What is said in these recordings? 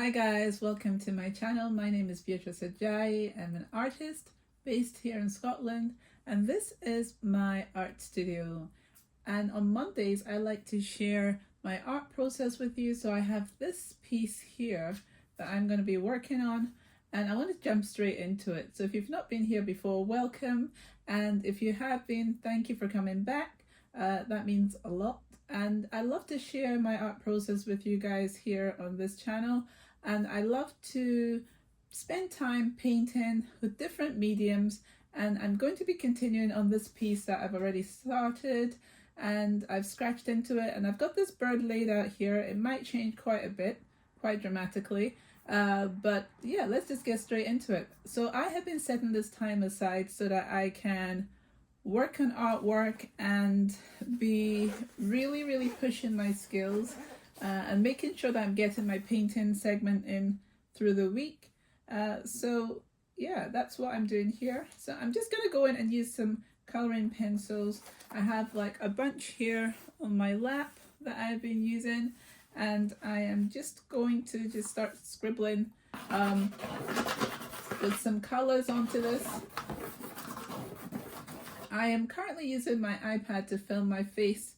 Hi guys, welcome to my channel. My name is Beatrice Ajayi. I'm an artist based here in Scotland, and this is my art studio. And on Mondays I like to share my art process with you. So I have this piece here that I'm going to be working on, and I want to jump straight into it. So if you've not been here before, welcome, and if you have been, thank you for coming back. That means a lot. And I love to share my art process with you guys here on this channel, and I love to spend time painting with different mediums, and I'm going to be continuing on this piece that I've already started and I've scratched into it, and I've got this bird laid out here. It might change quite a bit, quite dramatically, but yeah, let's just get straight into it. So I have been setting this time aside so that I can work on artwork and be really pushing my skills and making sure that I'm getting my painting segment in through the week. So yeah, that's what I'm doing here. So I'm just gonna go in and use some coloring pencils. I have like a bunch here on my lap that I've been using, and I am just going to just start scribbling with some colors onto this. I am currently using my iPad to film my face,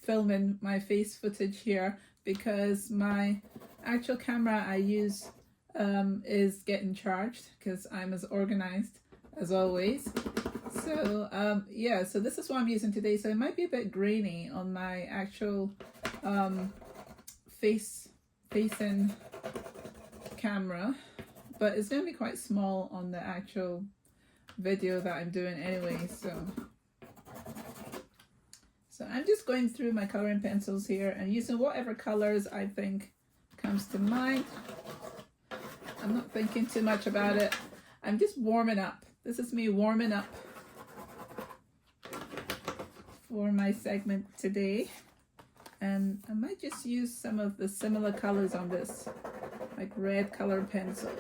filming my face footage here, because my actual camera I use is getting charged because I'm as organized as always. So yeah, so this is what I'm using today. So it might be a bit grainy on my actual facing camera, but it's going to be quite small on the actual video that I'm doing anyway. So I'm just going through my coloring pencils here and using whatever colors I think comes to mind. I'm not thinking too much about it. I'm just warming up. This is me warming up for my segment today, and I might just use some of the similar colors on this, like red color pencil.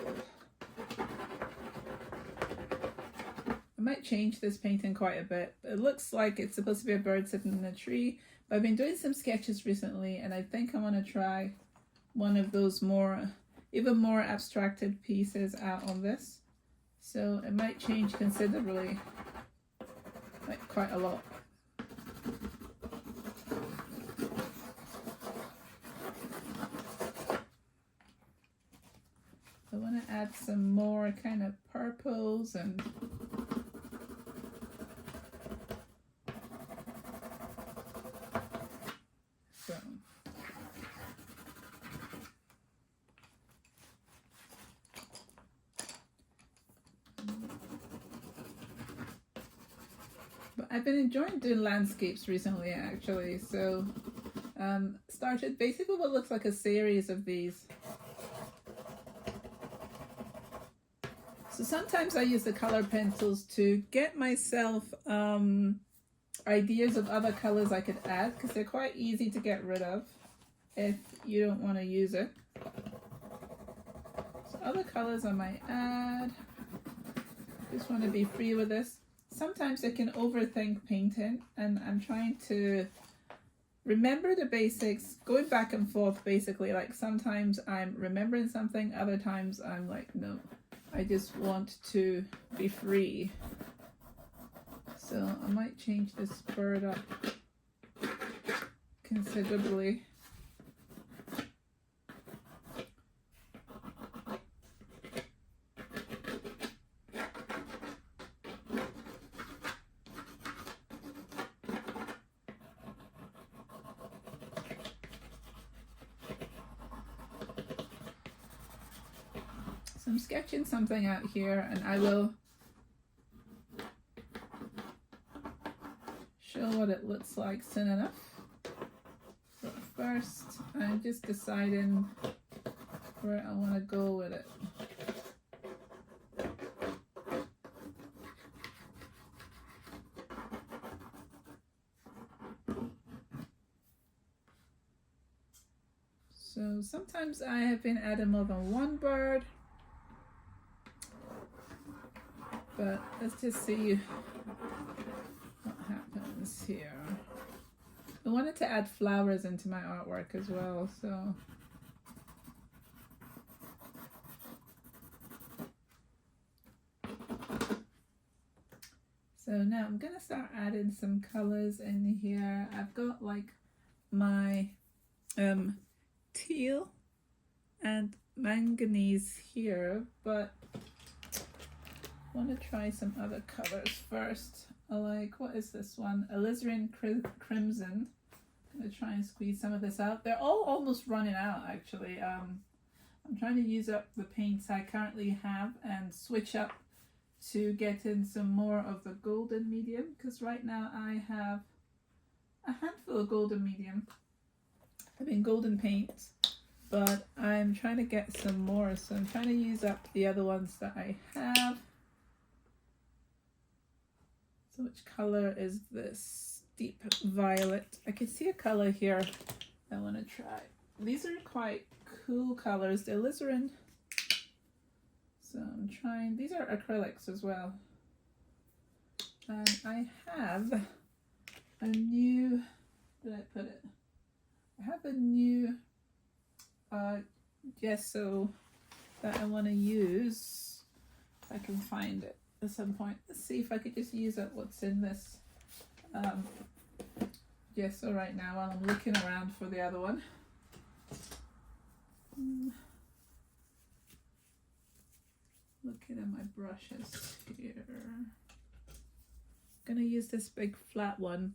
I might change this painting quite a bit. It looks like it's supposed to be a bird sitting in a tree, but I've been doing some sketches recently, and I think I want to try one of those even more abstracted pieces out on this. So it might change considerably, like quite a lot. I want to add some more kind of purples and I've been enjoying doing landscapes recently, actually. So started basically what looks like a series of these. So sometimes I use the color pencils to get myself ideas of other colors I could add, because they're quite easy to get rid of if you don't want to use it. So other colors I might add. Just want to be free with this. Sometimes I can overthink painting, and I'm trying to remember the basics, going back and forth basically. Like sometimes I'm remembering something, other times I'm like, no, I just want to be free. So I might change this bird up considerably. I'm sketching something out here, and I will show what it looks like soon enough. But first, I'm just deciding where I want to go with it. So sometimes I have been adding more than one bird, but let's just see what happens here. I wanted to add flowers into my artwork as well, so So now I'm gonna start adding some colors in here. I've got like my teal and manganese here, but I want to try some other colors first. I like, what is this one? Alizarin Crimson. I'm gonna try and squeeze some of this out. They're all almost running out actually. I'm trying to use up the paints I currently have and switch up to get in some more of the golden medium, because right now I have a handful of golden medium. I mean golden paints, but I'm trying to get some more, so I'm trying to use up the other ones that I have. So which color is this? Deep violet. I can see a color here I want to try. These are quite cool colors. They're alizarin. So I'm trying, these are acrylics as well. And I have a new, where did I put it? I have a new gesso that I want to use. If I can find it at some point. Let's see if I could just use up what's in this gesso right now while I'm looking around for the other one. Looking at my brushes here. I'm gonna use this big flat one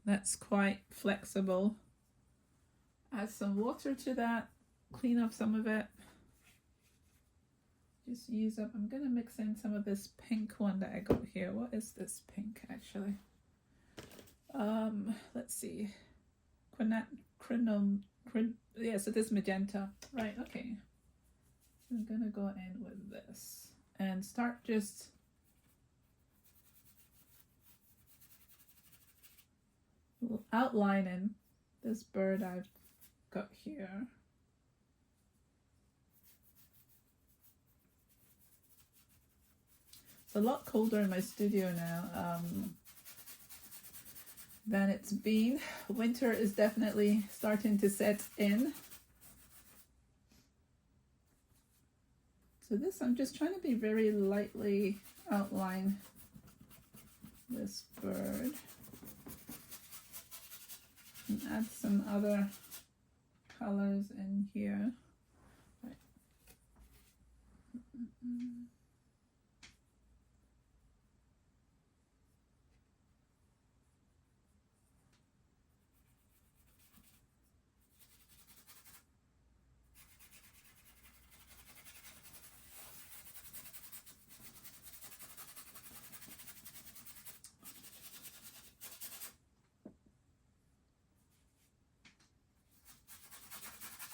that's quite flexible. Add some water to that, clean off some of it. Just use up, I'm gonna mix in some of this pink one that I got here. What is this pink actually? Let's see. Yes, it is magenta. Right, okay. I'm gonna go in with this and start just outlining this bird I've got here. It's a lot colder in my studio now than it's been. Winter is definitely starting to set in. So this, I'm just trying to be very lightly outline this bird and add some other colors in here. Right.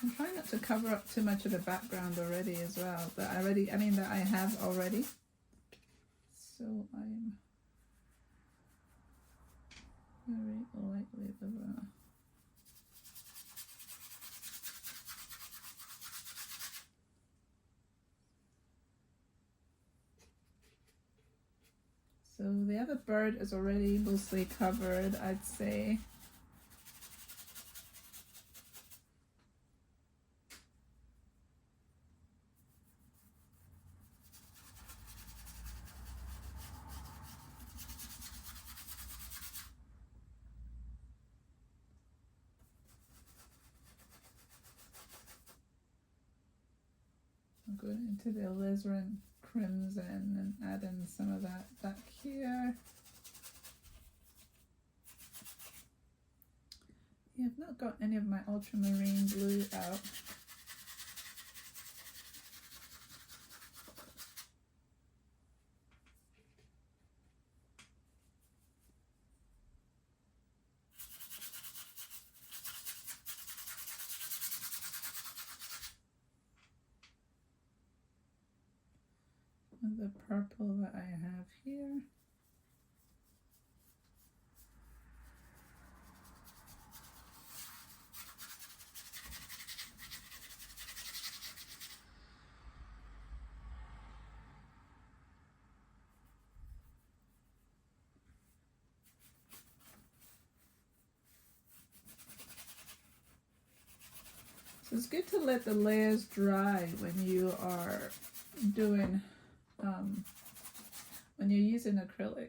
I'm trying not to cover up too much of the background already as well, but that I have already. So I'm very lightly over. So the other bird is already mostly covered, I'd say. I'm going into the alizarin crimson and add in some of that back here. Yeah, I've not got any of my ultramarine blue out. The purple that I have here. So it's good to let the layers dry when you are doing when you're using acrylics.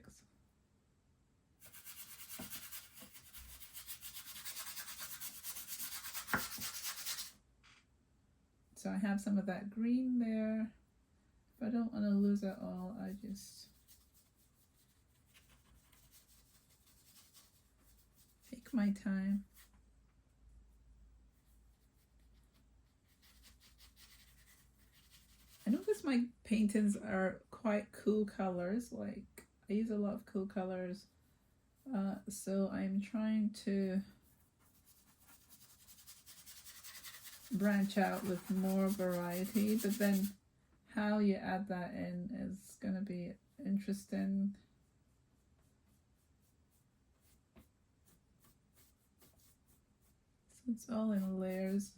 So I have some of that green there. If I don't want to lose it all, I just take my time. I notice my paintings are quite cool colors. Like, I use a lot of cool colors. So I'm trying to branch out with more variety, but then how you add that in is going to be interesting. So it's all in layers.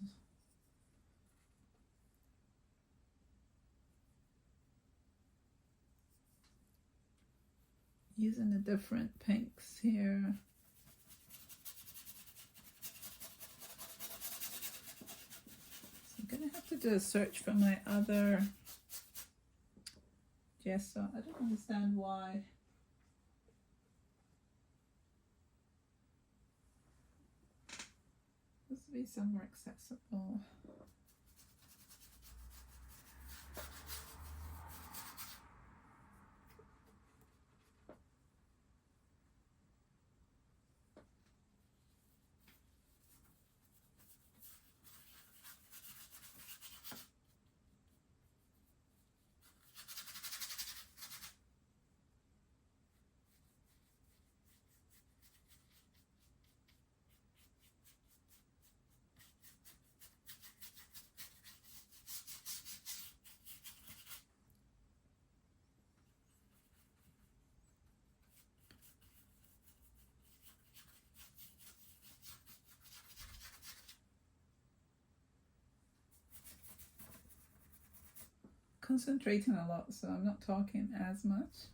Using the different pinks here. So I'm gonna have to do a search for my other gesso. I don't understand why. This would be somewhere accessible. Concentrating a lot, so I'm not talking as much.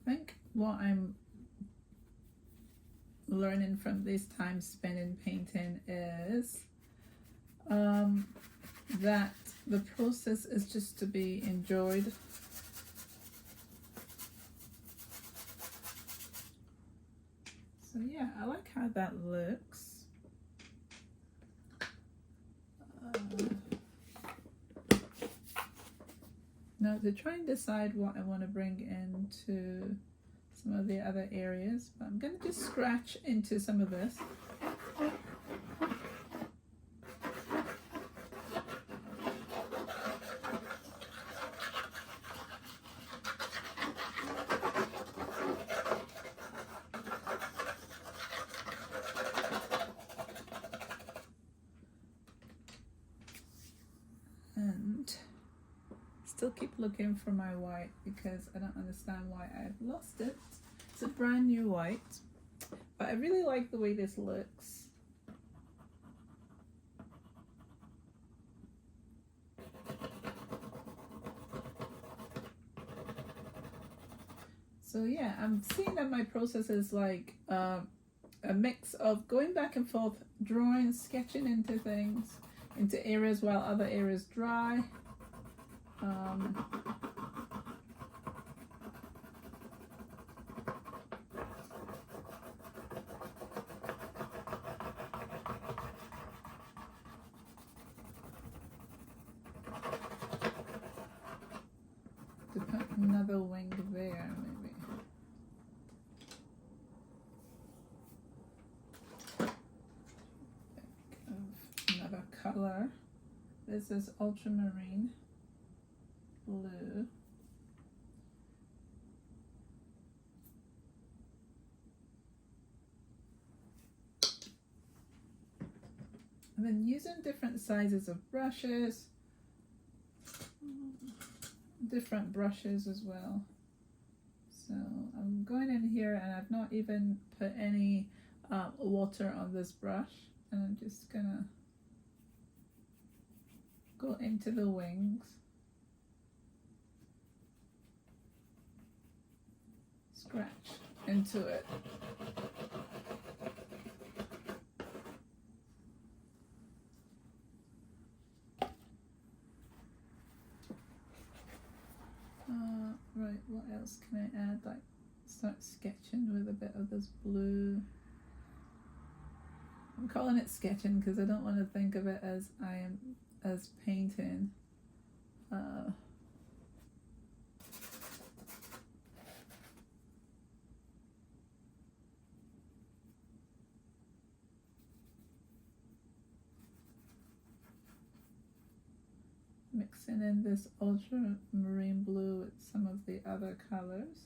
I think what I'm learning from this time spent in painting is that the process is just to be enjoyed. So yeah, I like how that looks. Now to try and decide what I want to bring into some of the other areas, but I'm going to just scratch into some of this. And still keep looking for my white because I don't understand why I've lost it. It's a brand new white, but I really like the way this looks. So yeah, I'm seeing that my process is like a mix of going back and forth, drawing, sketching into things, into areas while other areas dry. to put another wing there, maybe. Think of another color. This is ultramarine blue. I've been using different sizes of brushes, different brushes as well. So I'm going in here and I've not even put any water on this brush, and I'm just gonna go into the wings, scratch into it. Right, what else can I add? Like, start sketching with a bit of this blue. I'm calling it sketching because I don't want to think of it as painting. Mixing in this ultramarine blue with some of the other colors.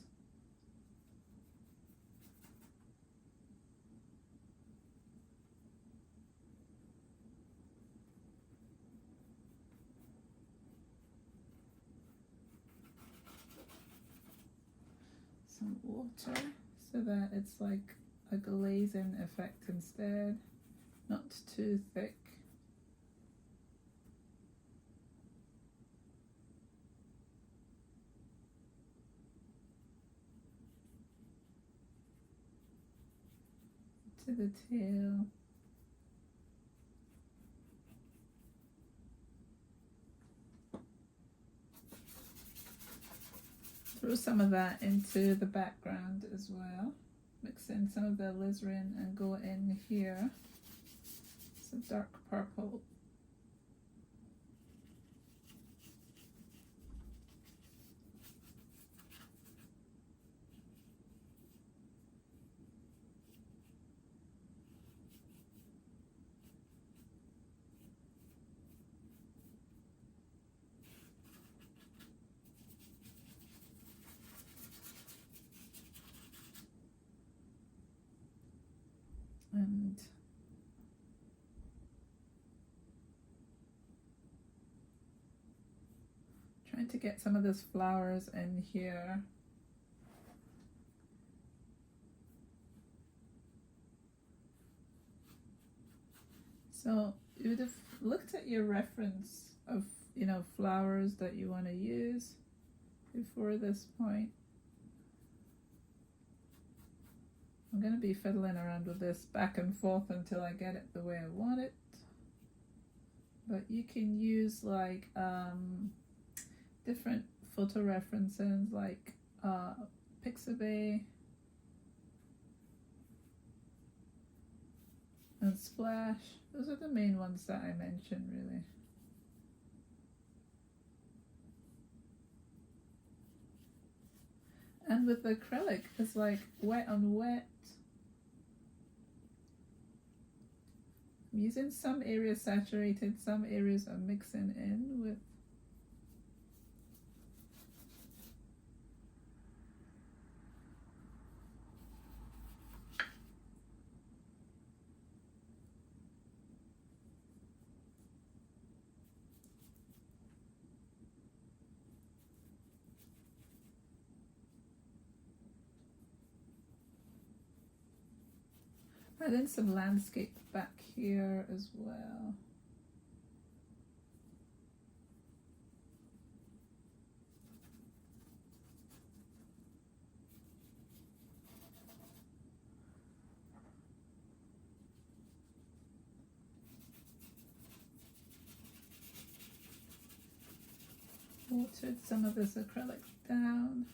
Some water so that it's like a glazing effect instead, not too thick. To the tail. Throw some of that into the background as well. Mix in some of the alizarin and go in here. It's a dark purple. And trying to get some of those flowers in here. So you would have looked at your reference of, you know, flowers that you want to use before this point. I'm going to be fiddling around with this back and forth until I get it the way I want it. But you can use like different photo references like Pixabay and Splash. Those are the main ones that I mentioned, really. And with the acrylic, it's like wet on wet. I'm using some areas saturated, some areas I'm mixing in with. And then some landscape back here as well. Watered some of this acrylic down.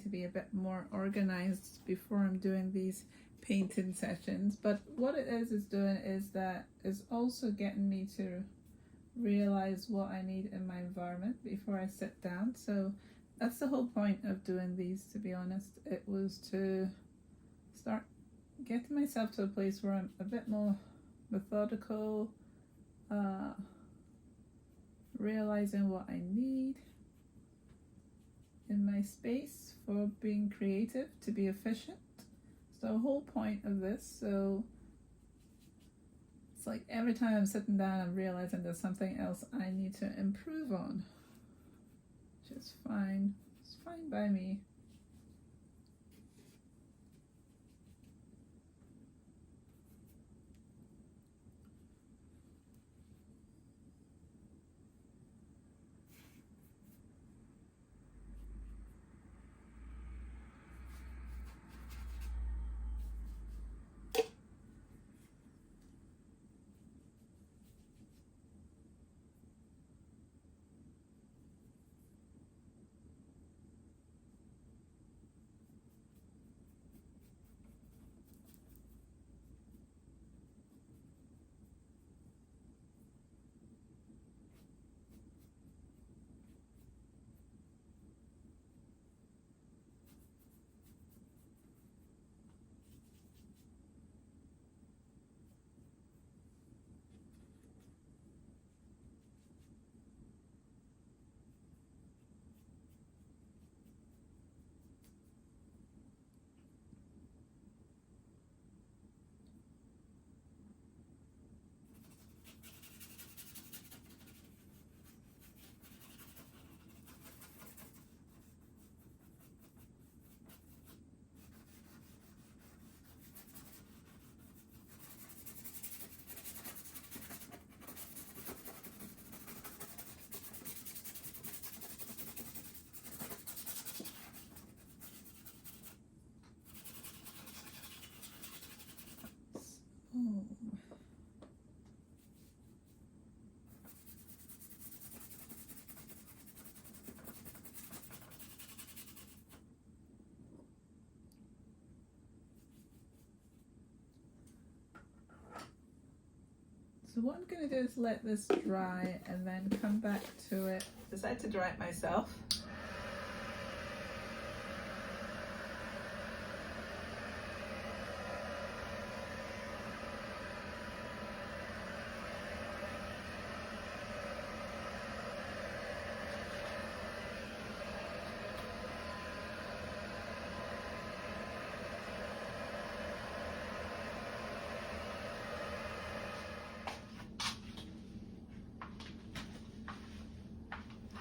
to be a bit more organized before I'm doing these painting sessions. But what it is doing is that is also getting me to realize what I need in my environment before I sit down. So that's the whole point of doing these, to be honest. It was to start getting myself to a place where I'm a bit more methodical, realizing what I need in my space for being creative, to be efficient. So the whole point of this, so it's like every time I'm sitting down, I'm realizing there's something else I need to improve on, which is fine. It's fine by me. So what I'm going to do is let this dry and then come back to it. Decide to dry it myself.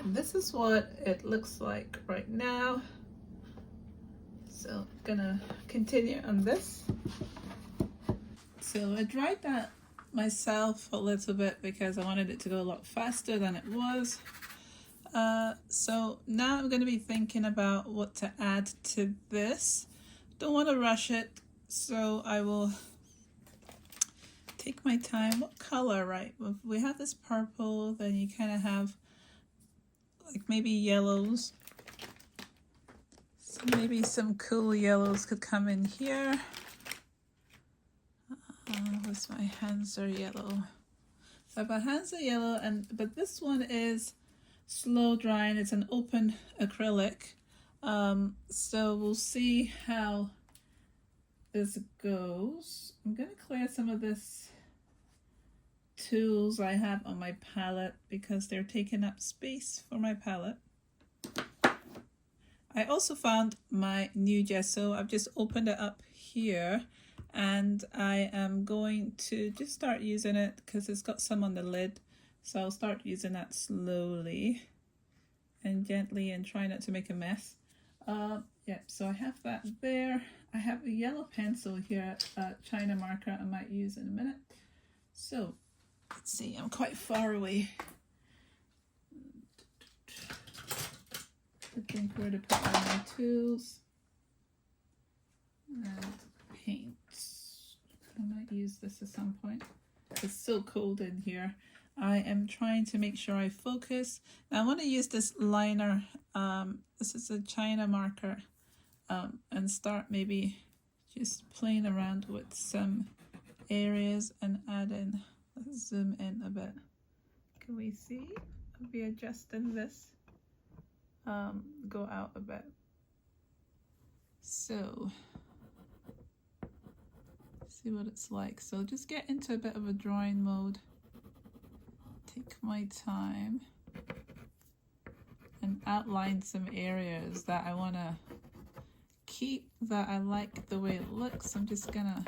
This is what it looks like right now. So I'm gonna continue on this. So I dried that myself a little bit because I wanted it to go a lot faster than it was. So now I'm going to be thinking about what to add to this. Don't want to rush it, so I will take my time. What color, right? If we have this purple, then you kind of have like maybe yellows. So maybe some cool yellows could come in here. What's my hands are yellow. So my hands are yellow, but this one is slow drying. It's an open acrylic. So we'll see how this goes. I'm gonna clear some of this tools I have on my palette because they're taking up space for my palette. I also found my new gesso. I've just opened it up here and I am going to just start using it because it's got some on the lid. So I'll start using that slowly and gently and try not to make a mess. Yeah, so I have that there. I have a yellow pencil here, China marker I might use in a minute. So let's see, I'm quite far away. I think where to put all my tools and paint. I might use this at some point. It's so cold in here. I am trying to make sure I focus. Now I want to use this liner. This is a China marker. and start maybe just playing around with some areas and add in. Let's zoom in a bit. Can we see? I'll be adjusting this. Go out a bit. So see what it's like. So just get into a bit of a drawing mode. Take my time and outline some areas that I want to keep, that I like the way it looks. I'm just gonna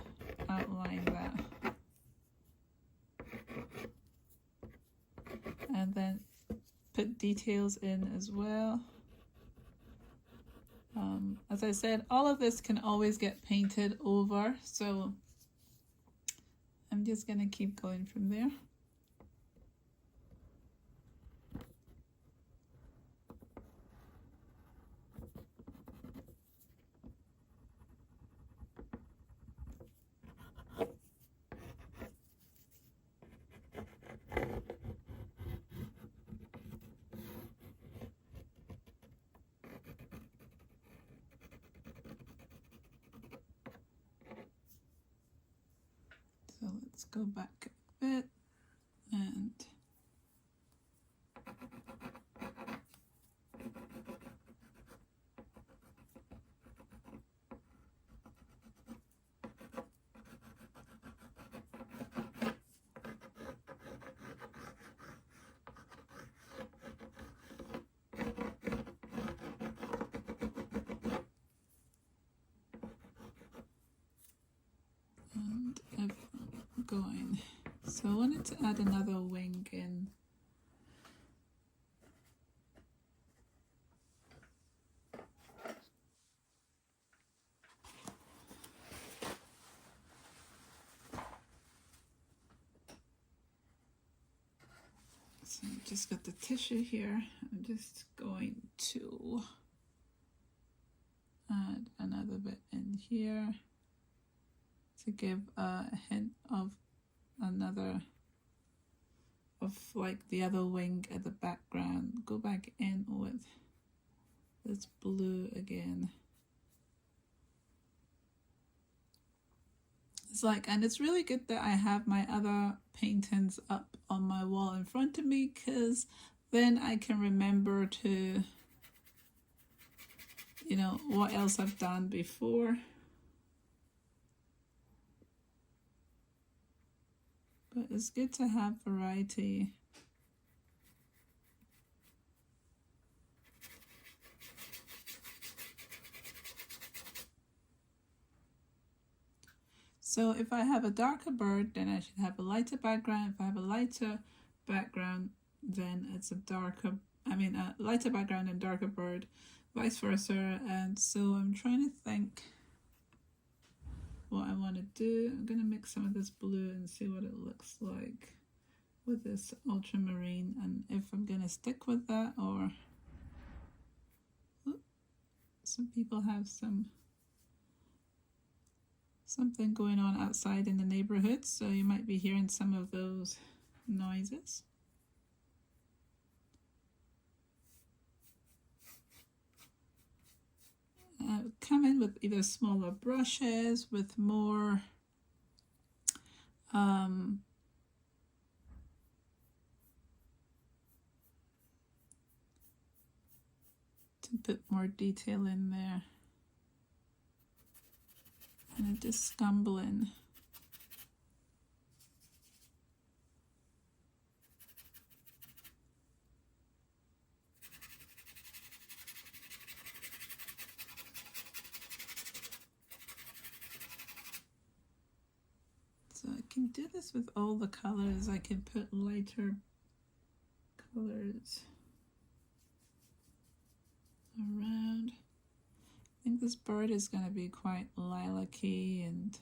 outline that. And then put details in as well. As I said, all of this can always get painted over, so I'm just gonna keep going from there. So let's go back a bit and going. So I wanted to add another wing in. So I just got the tissue here. I'm just going to add another bit in here to give a hint of another, of like the other wing at the background. Go back in with this blue again. It's like, and it's really good that I have my other paintings up on my wall in front of me, because then I can remember to, you know, what else I've done before. But it's good to have variety. So if I have a darker bird, then I should have a lighter background. If I have a lighter background, then it's a darker, a lighter background and darker bird, vice versa. And so I'm trying to think what I want to do. I'm going to mix some of this blue and see what it looks like with this ultramarine, and if I'm going to stick with that, or some people have something going on outside in the neighborhood, so you might be hearing some of those noises. Come in with either smaller brushes with more to put more detail in there, and just scumbling. So I can do this with all the colors. I can put lighter colors around. I think this bird is going to be quite lilac-y, and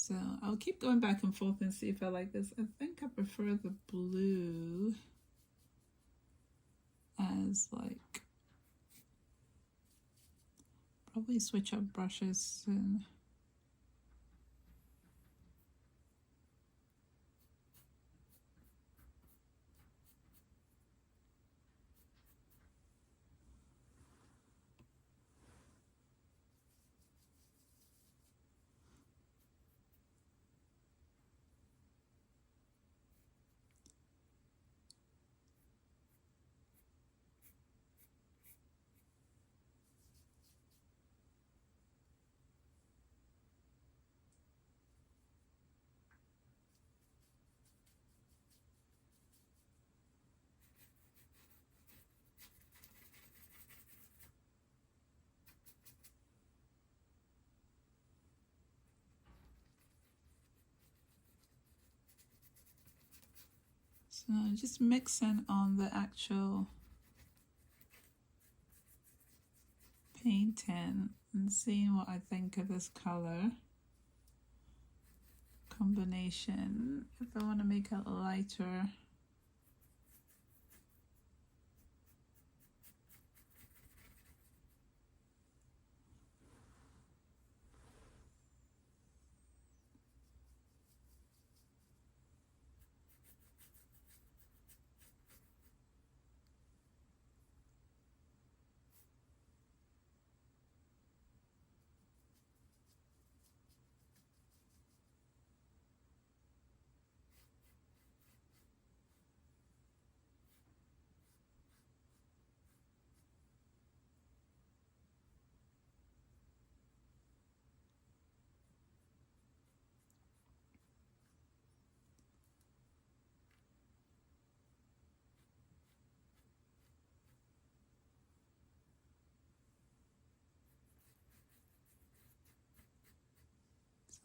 So I'll keep going back and forth and see if I like this. I think I prefer the blue as like, probably switch up brushes soon. So just mixing on the actual painting and seeing what I think of this color combination. If I want to make it lighter,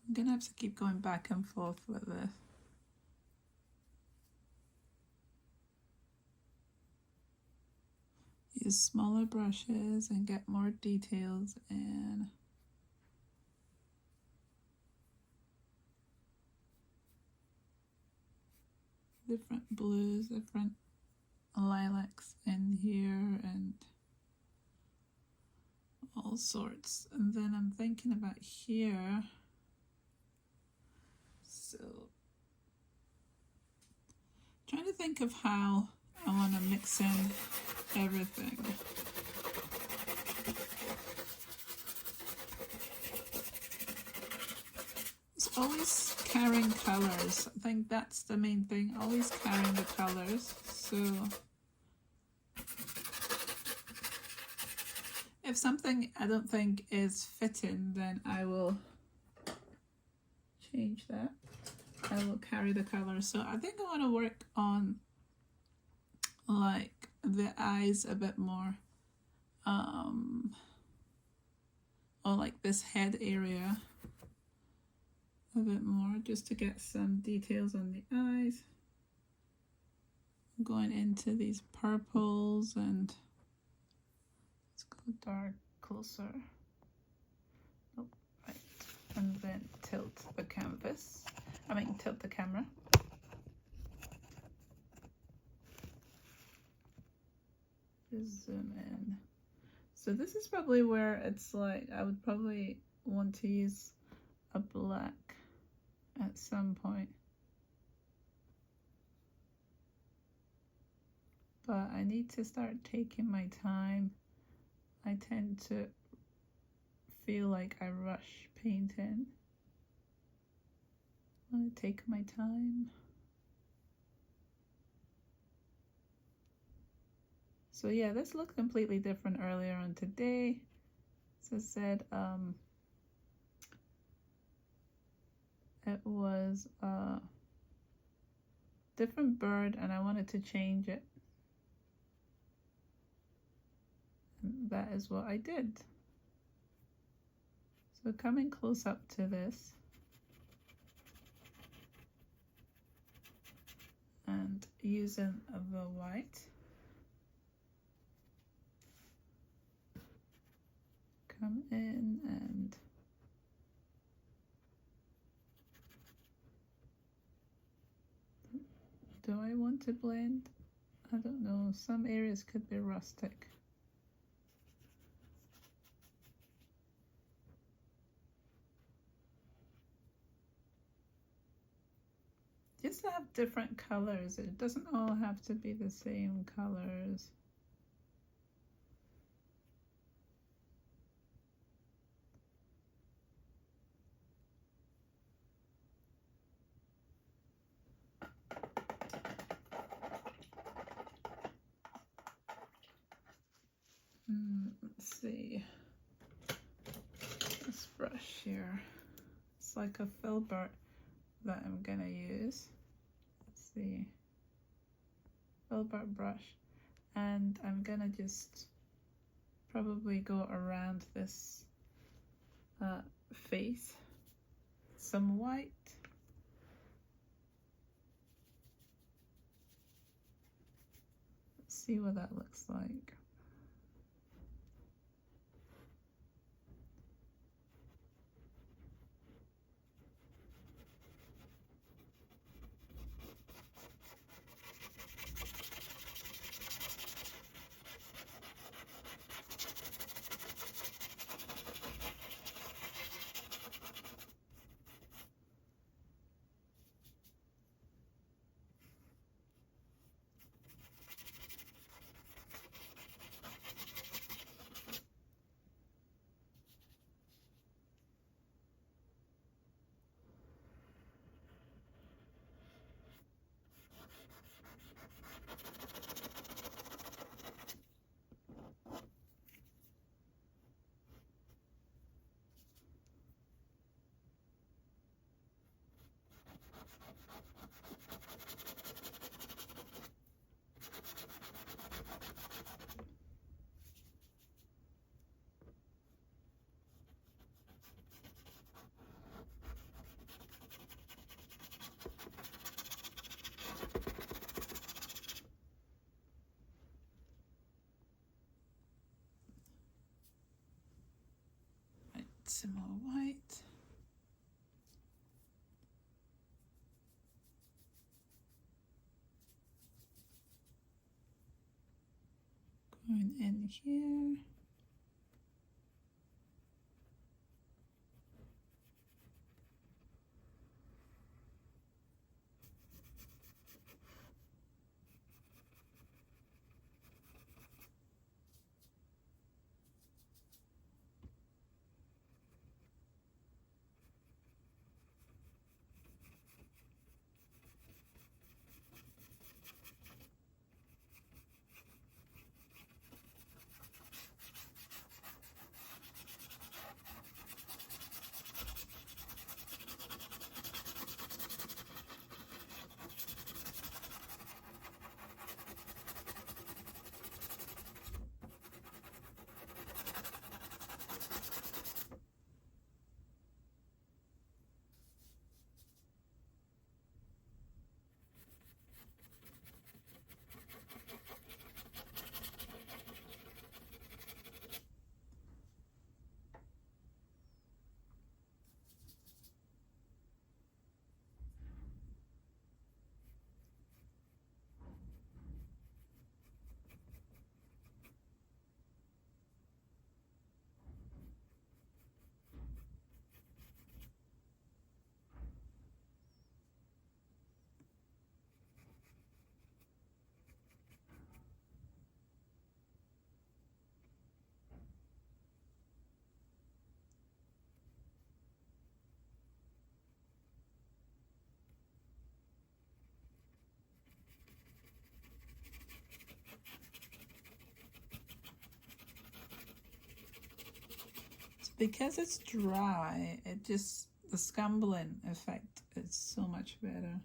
I'm gonna have to keep going back and forth with this. Use smaller brushes and get more details in. Different blues, different lilacs in here, and all sorts. And then I'm thinking about here. So, trying to think of how I want to mix in everything. It's always carrying colors. I think that's the main thing. Always carrying the colors. So if something I don't think is fitting, then I will change that. I will carry the colors. So I think I want to work on like the eyes a bit more, or like this head area a bit more, just to get some details on the eyes. I'm going into these purples, and let's go dark closer. Nope, right. And then tilt the canvas. Tilt the camera. Just zoom in. So this is probably where it's like I would probably want to use a black at some point, but I need to start taking my time. I tend to feel like I rush painting. I want to take my time. So yeah, this looked completely different earlier on today. As I said, it was a different bird and I wanted to change it. And that is what I did. So coming close up to this and using the white, come in and Do I want to blend? I don't know, some areas could be rustic. Just to have different colors. It doesn't all have to be the same colors. Let's see. This brush here. It's like a filbert that I'm gonna use. Let's see. Filbert brush. And I'm gonna just probably go around this face. Some white. Let's see what that looks like. Some more white. Going in here. Because it's dry, it just, the scumbling effect is so much better.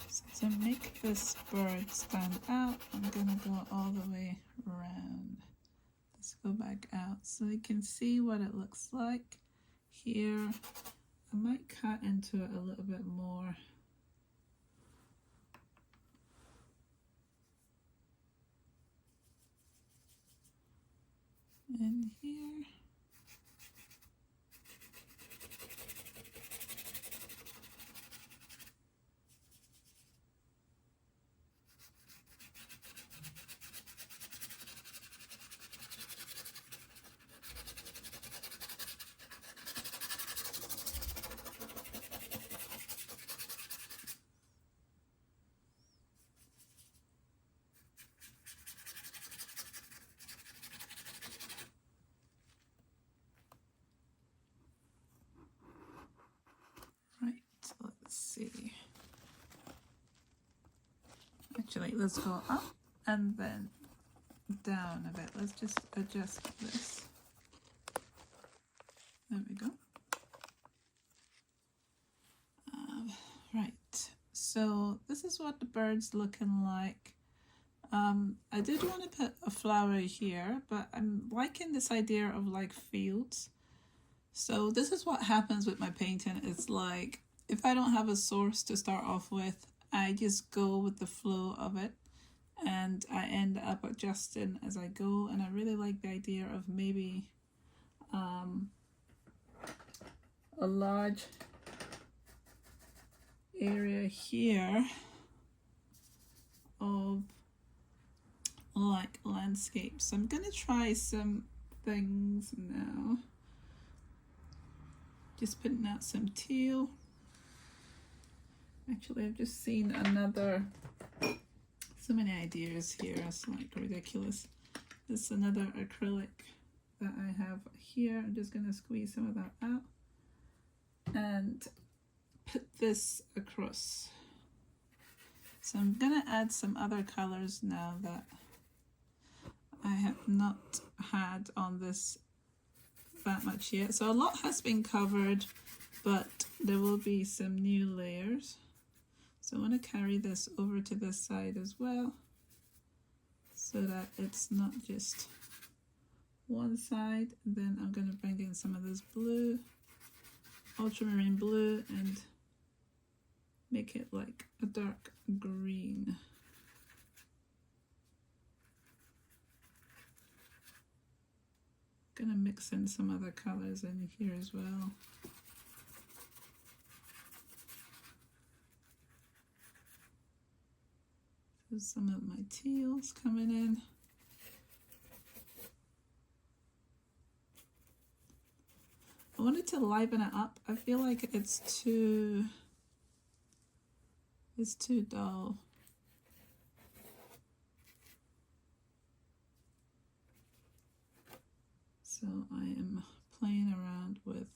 So to make this bird stand out, I'm gonna go all the way around. Let's go back out so you can see what it looks like here. I might cut into it a little bit more. in here. Right, let's see. Actually, let's go up and then down a bit. Let's just adjust this. There we go. Right, so this is what the bird's looking like. I did want to put a flower here, but I'm liking this idea of like fields. So this is what happens with my painting. It's like, if I don't have a source to start off with, I just go with the flow of it, and I end up adjusting as I go. And I really like the idea of maybe a large area here of like landscapes. So I'm gonna try some things now. Just putting out some teal. Actually, I've just seen another, so many ideas here, it's like ridiculous. This is another acrylic that I have here. I'm just gonna squeeze some of that out and put this across. So I'm gonna add some other colors now that I have not had on this that much yet. So a lot has been covered, but there will be some new layers. So I want to carry this over to this side as well, so that it's not just one side. Then I'm going to bring in some of this blue, ultramarine blue, and make it like a dark green. Gonna mix in some other colors in here as well. So some of my teals coming in. I wanted to liven it up. I feel like it's too dull. So I am playing around with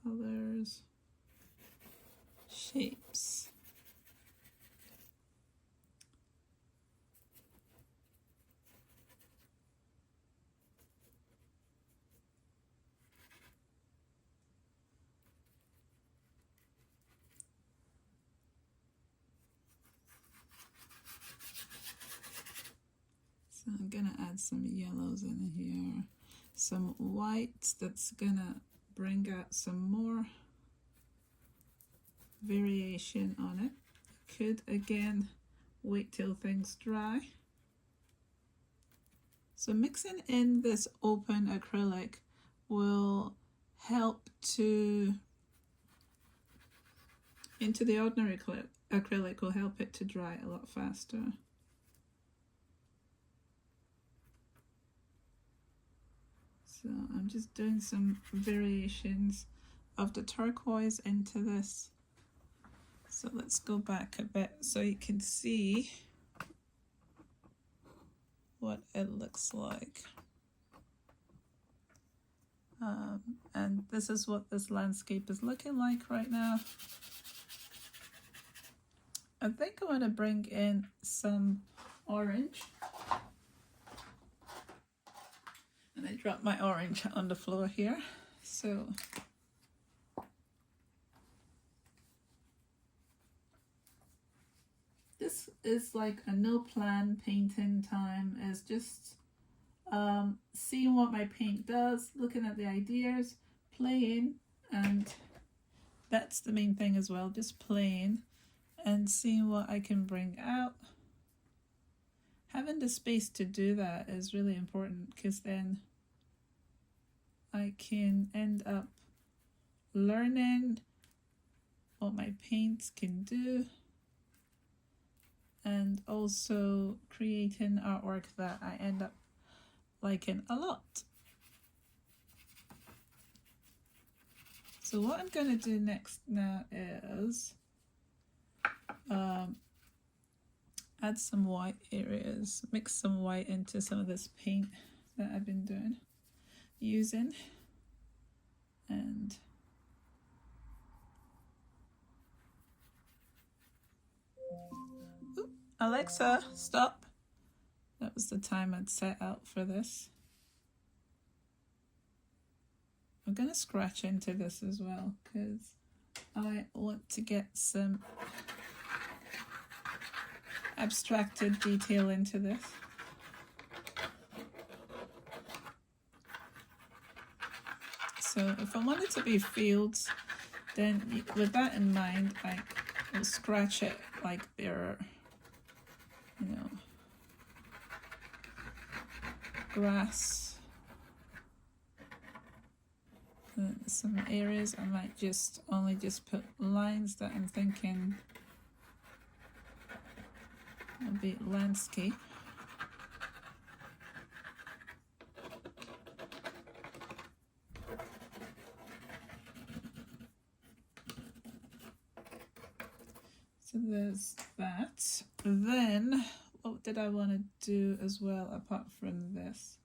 colors, shapes. So I'm gonna add some yellows in here, some whites that's gonna bring out some more variation on it. Could again wait till things dry. So mixing in this open acrylic will help to, into the ordinary acrylic will help it to dry a lot faster. So I'm just doing some variations of the turquoise into this. So let's go back a bit so you can see what it looks like. And this is what this landscape is looking like right now. I think I want to bring in some orange. And I dropped my orange on the floor here. So this is like a no plan painting time. It's just seeing what my paint does, looking at the ideas, playing, and that's the main thing as well, just playing and seeing what I can bring out. Having the space to do that is really important, because then I can end up learning what my paints can do, and also creating artwork that I end up liking a lot. So what I'm going to do next now is add some white areas, mix some white into some of this paint that I've been using, and Alexa, stop. That was the time I'd set out for this. I'm going to scratch into this as well, because I want to get some abstracted detail into this. So if I want it to be fields, then with that in mind, I will scratch it like they're, you know, grass. Some areas I might only just put lines that I'm thinking will be landscape. So there's that. Then what did I want to do as well apart from this?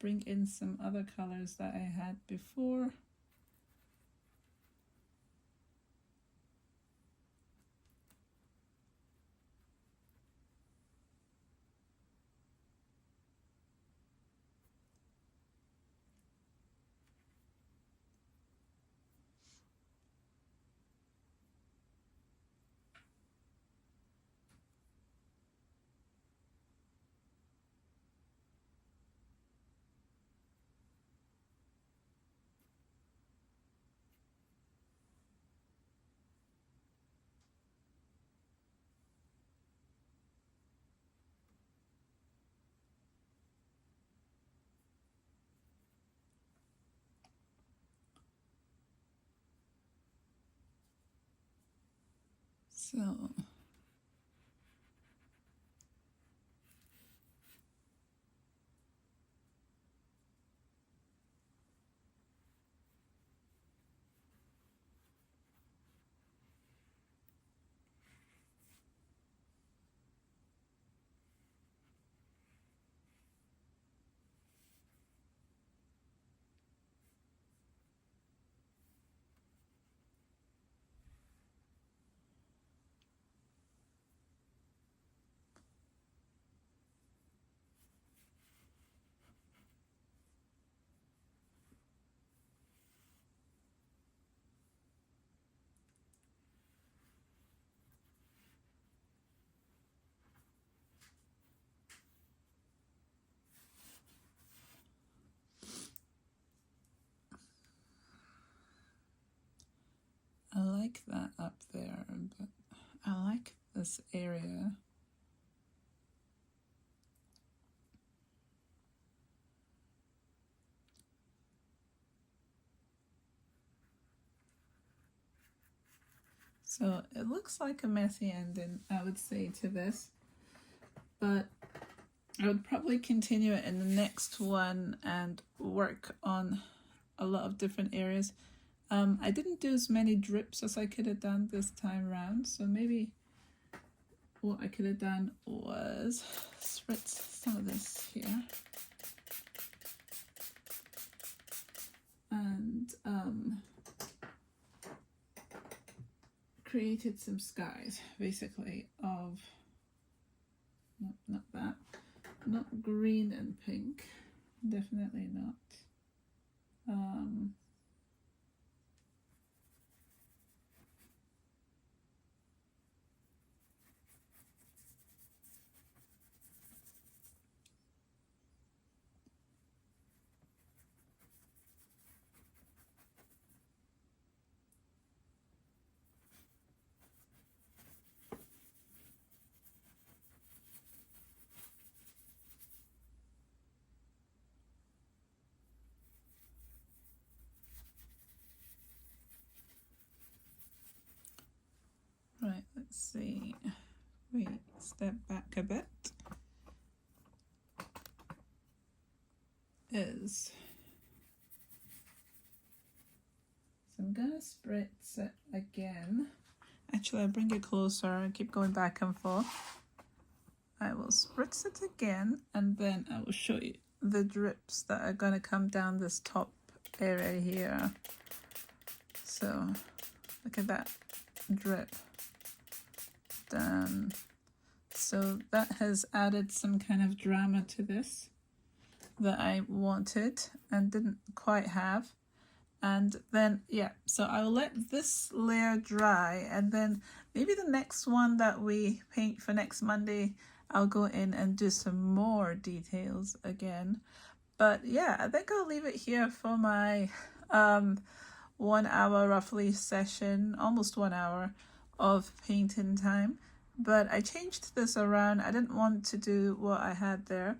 Bring in some other colors that I had before. I like that up there, but I like this area. So it looks like a messy ending, I would say, to this, but I would probably continue it in the next one and work on a lot of different areas. I didn't do as many drips as I could have done this time around, so maybe what I could have done was spritz some of this here and created some skies basically of not that, not green and pink, definitely not. let's see, wait, step back a bit, is, so I'm gonna spritz it again. Actually, I'll bring it closer and keep going back and forth. I will spritz it again, and then I will show you the drips that are gonna come down this top area here. So look at that drip down. So that has added some kind of drama to this that I wanted and didn't quite have. And then, yeah, so I'll let this layer dry, and then maybe the next one that we paint for next Monday, I'll go in and do some more details again. But yeah, I think I'll leave it here for my 1 hour roughly session, almost 1 hour of painting time. But I changed this around. I didn't want to do what I had there,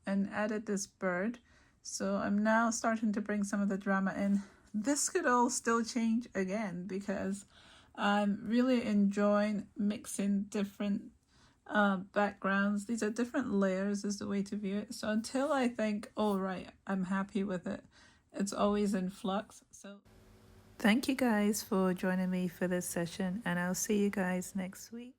and added this bird. So I'm now starting to bring some of the drama in. This could all still change again because I'm really enjoying mixing different backgrounds. These are different layers is the way to view it. So until I think, oh right, I'm happy with it, it's always in flux. So thank you guys for joining me for this session, and I'll see you guys next week.